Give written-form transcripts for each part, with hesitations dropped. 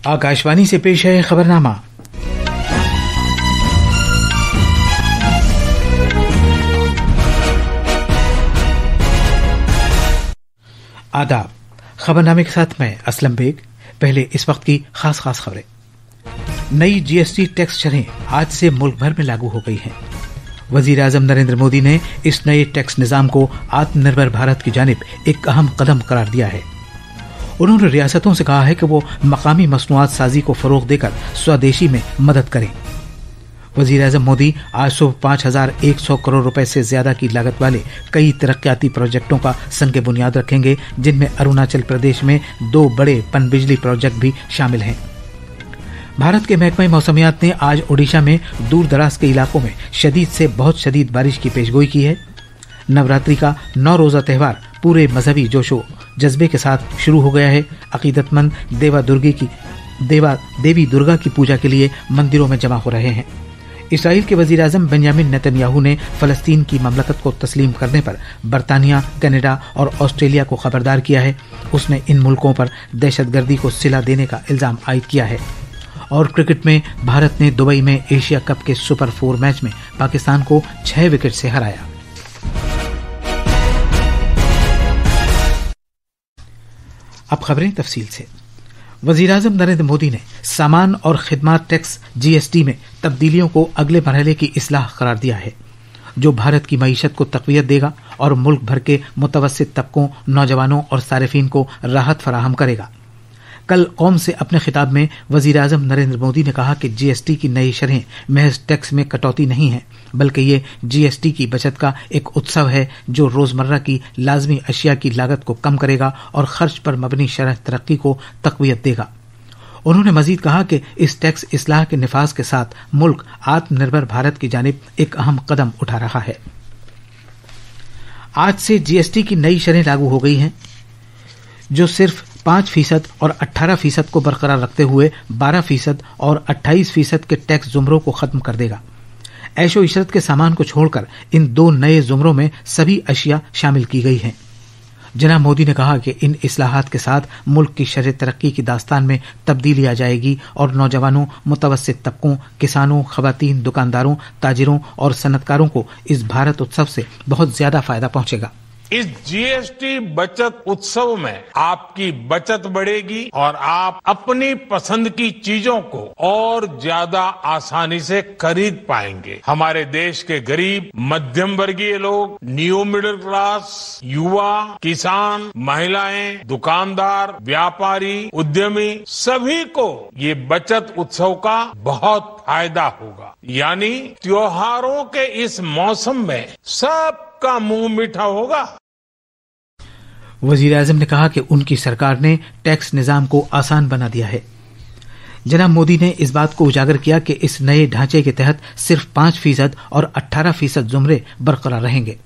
आकाशवाणी से पेश है खबरनामा। आदाब। खबरनामे के साथ मैं असलम बेग। पहले इस वक्त की खास खबरें। नई जीएसटी टैक्स शरहें आज से मुल्क भर में लागू हो गई हैं। वजीर आजम नरेंद्र मोदी ने इस नए टैक्स निजाम को आत्मनिर्भर भारत की जानिब एक अहम कदम करार दिया है। उन्होंने रियासतों से कहा है कि वो मकामी मसनूआत साजी को फरोग देकर स्वदेशी में मदद करें। वजीर आजम मोदी आज सुबह 5,100 करोड़ रुपए से ज्यादा की लागत वाले कई तरक्याती प्रोजेक्टों का संग बुनियाद रखेंगे, जिनमें अरुणाचल प्रदेश में 2 बड़े पनबिजली प्रोजेक्ट भी शामिल हैं। भारत के महकमा मौसमियात ने आज ओडिशा में दूर दराज के इलाकों में शदीद से बहुत शदीद बारिश की पेशगोई की है। नवरात्रि का 9 रोजा त्यौहार पूरे मजहबी जोशो जज्बे के साथ शुरू हो गया है। अकीदतमंद देवी दुर्गा की पूजा के लिए मंदिरों में जमा हो रहे हैं। इसराइल के वजीर आजम बेंजामिन नेतन्याहू ने फलस्तीन की ममलकत को तस्लीम करने पर बरतानिया, कनाडा और ऑस्ट्रेलिया को खबरदार किया है। उसने इन मुल्कों पर दहशतगर्दी को सिला देने का इल्जाम आयद किया है। और क्रिकेट में भारत ने दुबई में एशिया कप के सुपर 4 मैच में पाकिस्तान को 6 विकेट से हराया। अब खबरें तफसील से। वजीर आजम नरेंद्र मोदी ने सामान और खिदमत टैक्स जीएसटी में तब्दीलियों को अगले मरहले की इस्लाह करार दिया है, जो भारत की मईशत को तक़वियत देगा और मुल्क भर के मुतवस्सित तबकों, नौजवानों और सारिफीन को राहत फराहम करेगा। कल कौम से अपने खिताब में वजीर आजम नरेंद्र मोदी ने कहा कि जीएसटी की नई शरहें महज टैक्स में कटौती नहीं है, बल्कि ये जीएसटी की बचत का एक उत्सव है जो रोजमर्रा की लाजमी अशिया की लागत को कम करेगा और खर्च पर मबनी शरह तरक्की को तक़वियत देगा। उन्होंने मजीद कहा कि इस टैक्स इस्लाह के निफाज के साथ मुल्क आत्मनिर्भर भारत की जानिब एक अहम कदम उठा रहा है। आज से जीएसटी की नई शरहें लागू हो गई हैं, जो सिर्फ 5% और 18% को बरकरार रखते हुए 12% और 28% के टैक्स जुमरों को खत्म कर देगा। ऐशो इशरत के सामान को छोड़कर इन 2 नए जुमरों में सभी अशिया शामिल की गई हैं। जनाब मोदी ने कहा कि इन इस्लाहात के साथ मुल्क की शरह तरक्की की दास्तान में तब्दीली आ जाएगी और नौजवानों, मुतवस्सित तबकों, किसानों, खवातीन, दुकानदारों, ताजिरों और सनतकारों को इस भारत उत्सव से बहुत ज्यादा फायदा पहुंचेगा। इस जीएसटी बचत उत्सव में आपकी बचत बढ़ेगी और आप अपनी पसंद की चीजों को और ज्यादा आसानी से खरीद पाएंगे। हमारे देश के गरीब, मध्यम वर्गीय लोग, न्यू मिडिल क्लास, युवा, किसान, महिलाएं, दुकानदार, व्यापारी, उद्यमी, सभी को ये बचत उत्सव का बहुत फायदा होगा। यानी त्योहारों के इस मौसम में सबका मुंह मीठा होगा। वजीर आजम ने कहा कि उनकी सरकार ने टैक्स निजाम को आसान बना दिया है। जनाब मोदी ने इस बात को उजागर किया कि इस नए ढांचे के तहत सिर्फ 5% और 18% जुमरे बरकरार रहेंगे।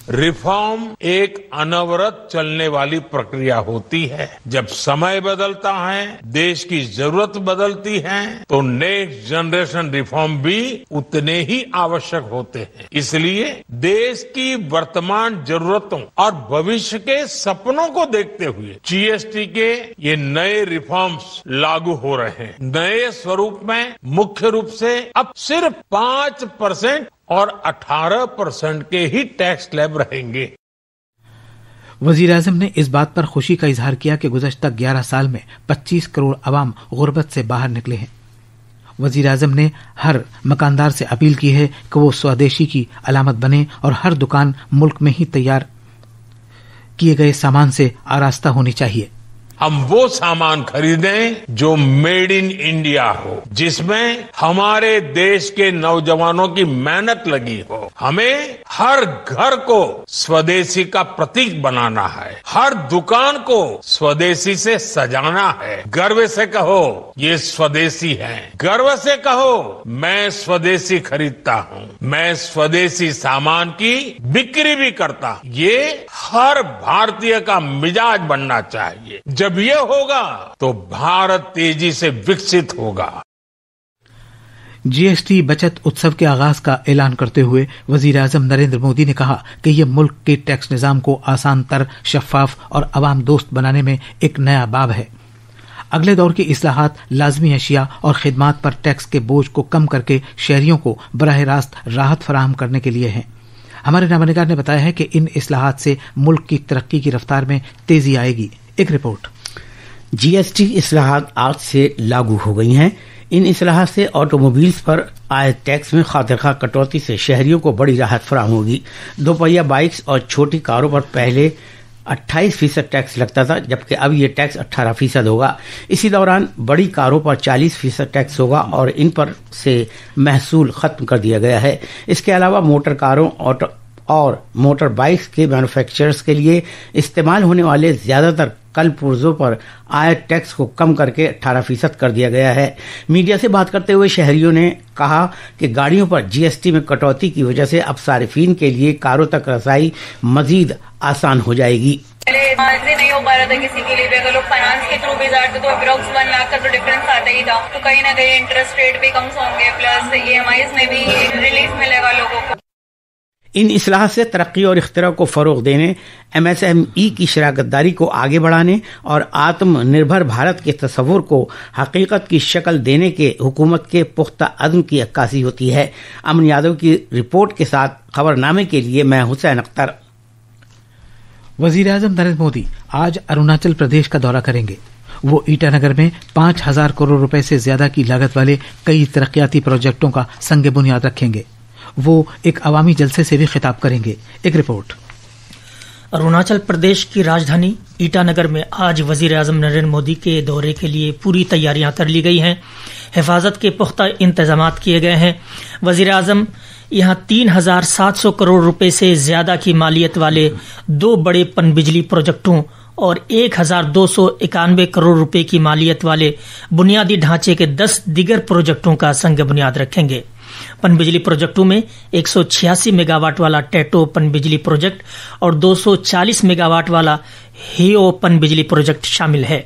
रिफॉर्म एक अनवरत चलने वाली प्रक्रिया होती है। जब समय बदलता है, देश की जरूरत बदलती है, तो नेक्स्ट जनरेशन रिफॉर्म भी उतने ही आवश्यक होते हैं। इसलिए देश की वर्तमान जरूरतों और भविष्य के सपनों को देखते हुए जीएसटी के ये नए रिफॉर्म्स लागू हो रहे हैं। नए स्वरूप में मुख्य रूप से अब सिर्फ 5% और 18% के ही टैक्स स्लैब रहेंगे। वजीर आजम ने इस बात पर खुशी का इजहार किया कि गुज़श्ता 11 साल में 25 करोड़ अवाम गुर्बत से बाहर निकले हैं। वजीर आजम ने हर मकानदार से अपील की है कि वो स्वदेशी की अलामत बने और हर दुकान मुल्क में ही तैयार किए गए सामान से आरास्ता होनी चाहिए। हम वो सामान खरीदें जो मेड इन इंडिया हो, जिसमें हमारे देश के नौजवानों की मेहनत लगी हो। हमें हर घर को स्वदेशी का प्रतीक बनाना है, हर दुकान को स्वदेशी से सजाना है। गर्व से कहो ये स्वदेशी है, गर्व से कहो मैं स्वदेशी खरीदता हूँ, मैं स्वदेशी सामान की बिक्री भी करता हूँ। ये हर भारतीय का मिजाज बनना चाहिए। जब ये होगा तो भारत तेजी से विकसित होगा। जीएसटी बचत उत्सव के आगाज का ऐलान करते हुए वजीर आजम नरेंद्र मोदी ने कहा कि यह मुल्क के टैक्स निजाम को आसान तर, शफाफ और अवाम दोस्त बनाने में एक नया बाब है। अगले दौर की इस्लाहात लाजमी अशिया और खिदमात पर टैक्स के बोझ को कम करके शहरियों को बराह रास्त राहत फराहम करने के लिए हैं। हमारे नामनिगार ने बताया है कि इन इस्लाहात से मुल्क की तरक्की की रफ्तार में तेजी आएगी। एक रिपोर्ट। जीएसटी इस्लाहात आज से लागू हो गई हैं। इन इस्लाहात से ऑटोमोबाइल्स पर आए टैक्स में खातिरखा कटौती से शहरियों को बड़ी राहत फराहम होगी। दोपहिया बाइक्स और छोटी कारों पर पहले 28% टैक्स लगता था, जबकि अब ये टैक्स 18% होगा। इसी दौरान बड़ी कारों पर 40% टैक्स होगा और इन पर से महसूल खत्म कर दिया गया है। इसके अलावा मोटर कारों और मोटर बाइक्स के मैन्युफैक्चरर्स के लिए इस्तेमाल होने वाले ज्यादातर कल पुर्जों पर आय टैक्स को कम करके 18% कर दिया गया है। मीडिया से बात करते हुए शहरियों ने कहा कि गाड़ियों पर जीएसटी में कटौती की वजह से अब सारिफीन के लिए कारों तक रसाई मजीद आसान हो जाएगी। पहले नहीं हो पा रहा था किसी के लिए भी, अगर लोग फाइनेंस के थ्रू भी जाते तो अप्रॉक्स 1 लाख का तो डिफरेंस आता ही था। तो कहीं ना कहीं इंटरेस्ट रेट भी कम होंगे, प्लस EMIs में भी रिलीफ मिलेगा लोगों को। इन इस्लाह से तरक्की और इख्तिरा को फरोग देने, MSME की शराकतदारी को आगे बढ़ाने और आत्मनिर्भर भारत के तस्वुर को हकीकत की शक्ल देने के हुकूमत के पुख्ता अज़्म की अक्कासी होती है। अमन यादव की रिपोर्ट के साथ खबरनामे के लिए मैं हुसैन अख्तर। वजीर आजम नरेंद्र मोदी आज अरुणाचल प्रदेश का दौरा करेंगे। वो ईटानगर में 5,000 करोड़ रुपए से ज्यादा की लागत वाले कई तरक्याती प्रोजेक्टों का संग बुनियाद रखेंगे। वो एक अवामी जलसे से भी खिताब करेंगे। एक रिपोर्ट। अरुणाचल प्रदेश की राजधानी ईटानगर में आज वजीर आजम नरेंद्र मोदी के दौरे के लिए पूरी तैयारियां कर ली गई हैं। हिफाजत के पुख्ता इंतजामात किए गए हैं। वजीर आजम यहां 3,700 करोड़ रुपए से ज्यादा की मालियत वाले 2 बड़े पनबिजली प्रोजेक्टों और 1,291 करोड़ रुपए की मालियत वाले बुनियादी ढांचे के 10 दीगर प्रोजेक्टों का संग बुनियाद रखेंगे। पनबिजली प्रोजेक्टों में 186 मेगावाट वाला टैटो पनबिजली प्रोजेक्ट और 240 मेगावाट वाला हियो पनबिजली प्रोजेक्ट शामिल है।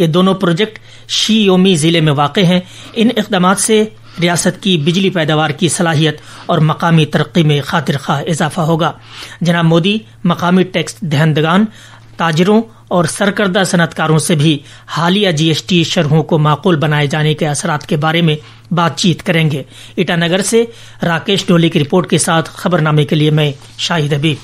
ये दोनों प्रोजेक्ट शी योमी जिले में वाक़ हैं। इन इक़दामात से रियासत की बिजली पैदावार की सलाहियत और मकामी तरक्की में खातिर खा इजाफा होगा। जनाब मोदी मकामी टैक्स दहंदगान, ताजरों और सरकर्दा सनतकारों से भी हालिया जीएसटी शरहों को माकूल बनाए जाने के असरात के बारे में बातचीत करेंगे। ईटानगर से राकेश डोली की रिपोर्ट के साथ खबरनामे के लिए मैं शाहिद हबीब।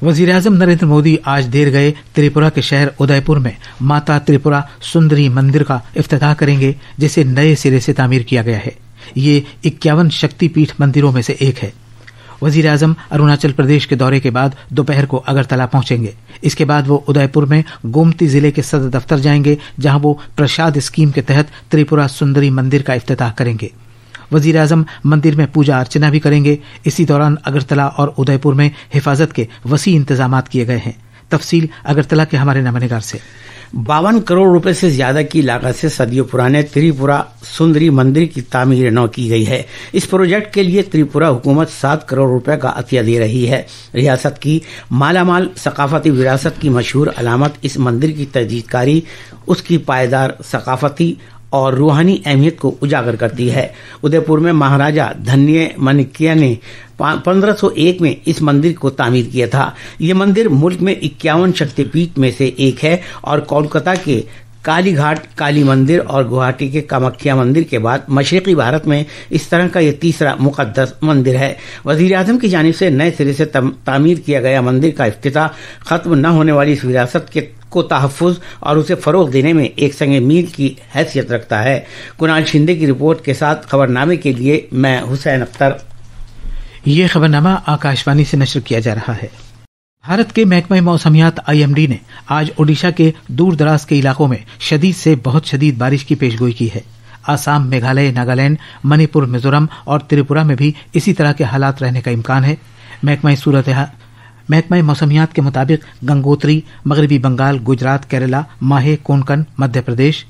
वजीर आजम नरेंद्र मोदी आज देर गए त्रिपुरा के शहर उदयपुर में माता त्रिपुरा सुंदरी मंदिर का इफ्तिताह करेंगे, जिसे नए सिरे से तामीर किया गया है। ये 51 शक्तिपीठ मंदिरों में से एक है। वजीर आजम अरुणाचल प्रदेश के दौरे के बाद दोपहर को अगरतला पहुंचेंगे। इसके बाद वो उदयपुर में गोमती जिले के सदर दफ्तर जाएंगे, जहां वो प्रसाद स्कीम के तहत त्रिपुरा सुंदरी मंदिर का इफ्तिताह करेंगे। वजीर आजम मंदिर में पूजा अर्चना भी करेंगे। इसी दौरान अगरतला और उदयपुर में हिफाजत के वसी इंतजामात किए गए हैं। तफसील अगरतला के हमारे नमनिगार से। 52 करोड़ रुपए से ज्यादा की लागत से सदियों पुराने त्रिपुरा सुंदरी मंदिर की तामीर नौ की गई है। इस प्रोजेक्ट के लिए त्रिपुरा हुकूमत 7 करोड़ रुपए का अतिया दे रही है। रियासत की मालामाल सकाफती विरासत की मशहूर अलामत इस मंदिर की तजदीदकारी उसकी पायदार सकाफती और रूहानी अहमियत को उजागर करती है। उदयपुर में महाराजा धन्य माणिक्य ने 1501 में इस मंदिर को तामीर किया था। ये मंदिर मुल्क में 51 शक्तिपीठ में से एक है और कोलकाता के कालीघाट काली मंदिर और गुवाहाटी के कामाख्या मंदिर के बाद मशरकी भारत में इस तरह का यह तीसरा मुकद्दस मंदिर है। वजीर आजम की जानिब से नए सिरे से तामीर किया गया मंदिर का इफ्तिताह खत्म न होने वाली इस विरासत को तहफ़्फ़ुज़ और उसे फरोग देने में एक संग मील की हैसियत रखता है। कुणाल शिंदे की रिपोर्ट के साथ खबरनामे के लिए मैं हुसैन अख्तर। ये खबरनामा आकाशवाणी से नशर किया जा रहा है। भारत के महकमा मौसमियात IMD ने आज ओडिशा के दूर दराज के इलाकों में शदीद से बहुत शदीद बारिश की पेशगोई की है। आसाम, मेघालय, नागालैंड, मणिपुर, मिजोरम और त्रिपुरा में भी इसी तरह के हालात रहने का इम्कान है। महकमा मौसमियात के मुताबिक गंगोत्री, मगरबी बंगाल, गुजरात, केरला, माहे, कोंकण, मध्य प्रदेश,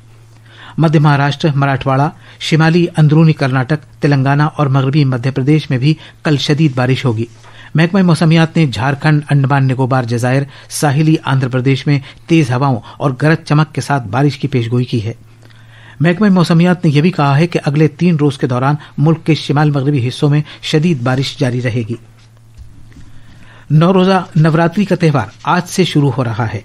मध्य महाराष्ट्र, मराठवाड़ा, शिमाली अंदरूनी कर्नाटक, तेलंगाना और मगरबी मध्य प्रदेश में भी कल शदीद बारिश होगी। महकमा मौसमियात ने झारखंड, अंडमान निकोबार, जजायर, साहिली आंध्र प्रदेश में तेज हवाओं और गरज चमक के साथ बारिश की पेशगोई की है। महकमा मौसमियात ने यह भी कहा है कि अगले 3 रोज के दौरान मुल्क के शिमाल मगरबी हिस्सों में शदीद बारिश जारी रहेगी। 9 रोजा नवरात्रि का त्यौहार आज से शुरू हो रहा है।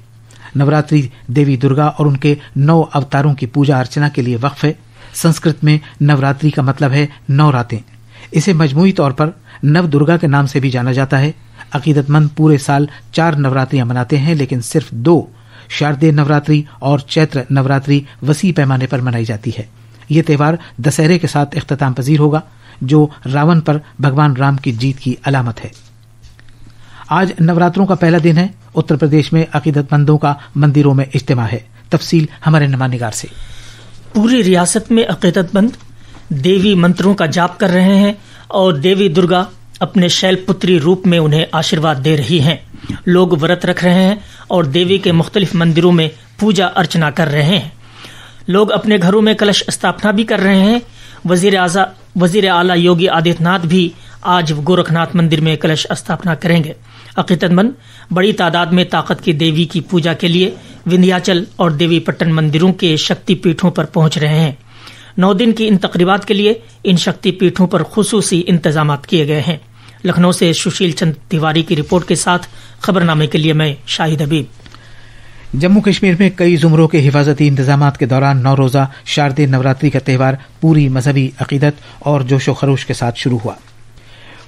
नवरात्रि देवी दुर्गा और उनके 9 अवतारों की पूजा अर्चना के लिए वक्फ है। संस्कृत में नवरात्रि का मतलब है 9 रातें। इसे मजमूई तौर पर नव दुर्गा के नाम से भी जाना जाता है। अकीदतमंद पूरे साल 4 नवरात्रियां मनाते हैं, लेकिन सिर्फ 2 शारदीय नवरात्रि और चैत्र नवरात्रि वसी पैमाने पर मनाई जाती है। ये त्यौहार दशहरे के साथ इख्तिताम पजीर होगा, जो रावण पर भगवान राम की जीत की अलामत है। आज नवरात्रों का पहला दिन है। उत्तर प्रदेश में अकीदतमंदों का मंदिरों में इज्तिमा है। तफसील हमारे नुमाइंदगार से। पूरी रियासत में अकीदतमंद देवी मंत्रों का जाप कर रहे हैं और देवी दुर्गा अपने शैलपुत्री रूप में उन्हें आशीर्वाद दे रही हैं। लोग व्रत रख रहे हैं और देवी के मुख्तलिफ मंदिरों में पूजा अर्चना कर रहे हैं। लोग अपने घरों में कलश स्थापना भी कर रहे हैं। वजीर आला योगी आदित्यनाथ भी आज गोरखनाथ मंदिर में कलश स्थापना करेंगे। अकीदतमंद बड़ी तादाद में ताकत की देवी की पूजा के लिए विंध्याचल और देवीपट्टन मंदिरों के शक्तिपीठों पर पहुंच रहे हैं। 9 दिन की इन तकरीबात के लिए इन शक्तिपीठों पर खुसूसी इंतजाम किए गए हैं। लखनऊ से सुशील चंद तिवारी की रिपोर्ट के साथ खबरनामे के लिए मैं शाहिद हबीब। जम्मू कश्मीर में कई जुमरों के हिफाजती इंतजामात के दौरान 9 रोजा शारदीय नवरात्रि का त्यौहार पूरी मजहबी अकीदत और जोशो खरोश के साथ शुरू हुआ।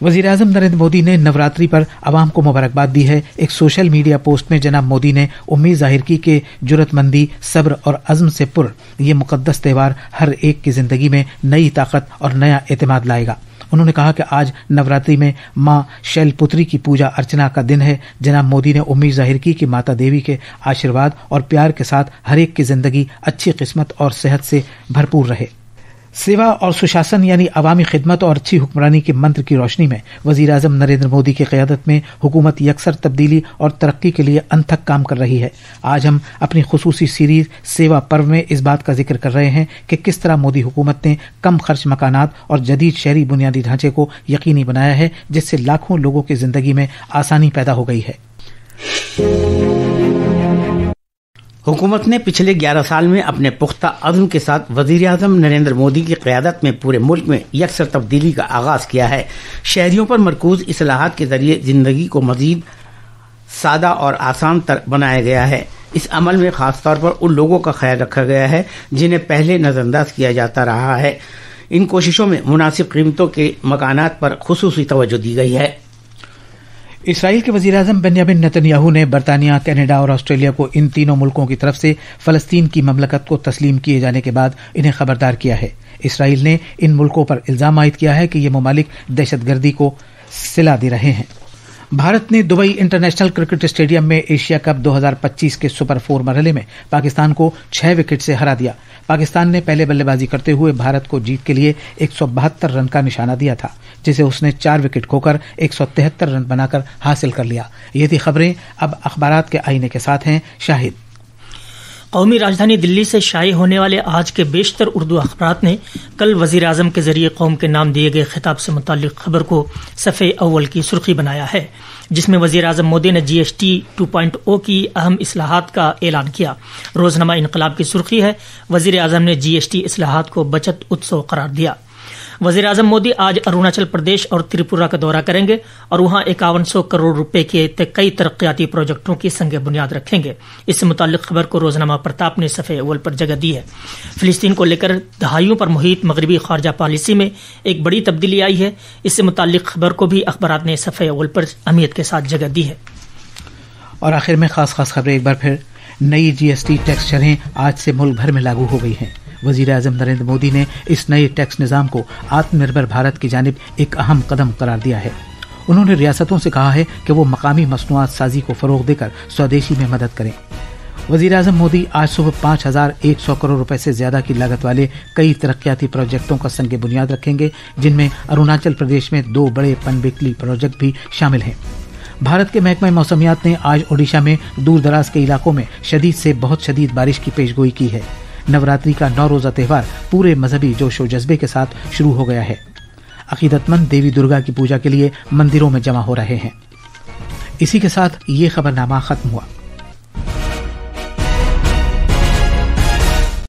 वजीर आजम नरेंद्र मोदी ने नवरात्रि पर आवाम को मुबारकबाद दी है। एक सोशल मीडिया पोस्ट में जनाब मोदी ने उम्मीद जाहिर की कि जुर्रतमंदी, सब्र और अज़्म से पुर ये मुकद्दस त्यौहार हर एक की जिंदगी में नई ताकत और नया एतमाद लाएगा। उन्होंने कहा कि आज नवरात्रि में मां शैलपुत्री की पूजा अर्चना का दिन है। जनाब मोदी ने उम्मीद जाहिर की कि माता देवी के आशीर्वाद और प्यार के साथ हर एक की जिंदगी अच्छी किस्मत और सेहत से भरपूर रहे। सेवा और सुशासन यानी अवामी खिदमत और अच्छी हुक्मरानी के मंत्र की रोशनी में वजीर आजम नरेंद्र मोदी की क़यादत में हुकूमत यकसर तब्दीली और तरक्की के लिए अनथक काम कर रही है। आज हम अपनी खुसूसी सीरीज सेवा पर्व में इस बात का जिक्र कर रहे हैं कि किस तरह मोदी हुकूमत ने कम खर्च मकानात और जदीद शहरी बुनियादी ढांचे को यकीनी बनाया है, जिससे लाखों लोगों की जिंदगी में आसानी पैदा हो गई है। हुकूमत ने पिछले 11 साल में अपने पुख्ता अज़्म के साथ वजीर आज़म नरेंद्र मोदी की क़यादत में पूरे मुल्क में यकसर तब्दीली का आगाज किया है। शहरियों पर मरकूज इस्लाहात के जरिए जिंदगी को मजीद सादा और आसान बनाया गया है। इस अमल में खास तौर पर उन लोगों का ख्याल रखा गया है जिन्हें पहले नजरअंदाज किया जाता रहा है। इन कोशिशों में मुनासिब कीमतों के मकानात पर खुसूसी तवज्जो दी गई है। इसराइल के वजीर आजम बेंजामिन नेतन्याहू ने बरतानिया, कनाडा और ऑस्ट्रेलिया को इन तीनों मुल्कों की तरफ से फलस्तीन की ममलकत को तस्लीम किए जाने के बाद इन्हें खबरदार किया है। इसराइल ने इन मुल्कों पर इल्जाम आयद किया है कि ये ममालिक दहशतगर्दी को सिला दे रहे हैं। भारत ने दुबई इंटरनेशनल क्रिकेट स्टेडियम में एशिया कप 2025 के सुपर 4 मरहले में पाकिस्तान को 6 विकेट से हरा दिया। पाकिस्तान ने पहले बल्लेबाजी करते हुए भारत को जीत के लिए 172 रन का निशाना दिया था, जिसे उसने 4 विकेट खोकर 173 रन बनाकर हासिल कर लिया। ये थी खबरें। अब अखबारात के आईने के साथ हैं शाहिद। कौमी राजधानी दिल्ली से शाये होने वाले आज के बेशतर उर्दू अखबारात ने कल वजीर आजम के जरिए कौम के नाम दिए गए खिताब से मुताल्लिक खबर को सफ़े अव्वल की सुर्खी बनाया है, जिसमें वजीर आजम मोदी ने GST 2.0 की अहम इस्लाहात का ऐलान किया। रोजनामा इनकलाब की सुर्खी है, वजीर आजम ने GST इस्लाहात को बचत उत्सव करार दिया। वजीर आजम मोदी आज अरुणाचल प्रदेश और त्रिपुरा का दौरा करेंगे और वहां 5100 करोड़ रुपए के कई तरक्याती प्रोजेक्टों की संग बुनियाद रखेंगे। इससे मुताल्लिक खबर को रोजनामा प्रताप ने सफ़े अव्वल पर जगह दी है। फिलिस्तीन को लेकर दहाइयों पर मुहित मगरबी खारजा पॉलिसी में एक बड़ी तब्दीली आई है। इससे मुताल्लिक खबर को भी अखबारात ने सफ़े अव्वल पर अहमियत के साथ जगह दी है। और आखिर में खास खबरें एक बार फिर। नई GST टैक्स शरहें आज से मुल्क भर में लागू हो गई हैं। वजीर आजम नरेंद्र मोदी ने इस नए टैक्स निज़ाम को आत्मनिर्भर भारत की जानिब एक अहम कदम करार दिया है। उन्होंने रियासतों से कहा है कि वो मकामी मसनूआत साजी को फ़रोग़ देकर स्वदेशी में मदद करें। वजीर आजम मोदी आज सुबह 5100 करोड़ रुपए से ज्यादा की लागत वाले कई तरक्याती प्रोजेक्टों का संग बुनियाद रखेंगे, जिनमें अरुणाचल प्रदेश में 2 बड़े पनबिजली प्रोजेक्ट भी शामिल हैं। भारत के महकमा मौसमियात ने आज ओडिशा में दूर दराज के इलाकों में शदीद से बहुत शदीद बारिश की पेशगोई की है। नवरात्रि का 9 रोजा त्यौहार पूरे मजहबी जोशो जज्बे के साथ शुरू हो गया है। अकीदतमंद देवी दुर्गा की पूजा के लिए मंदिरों में जमा हो रहे हैं। इसी के साथ ये खबरनामा खत्म हुआ।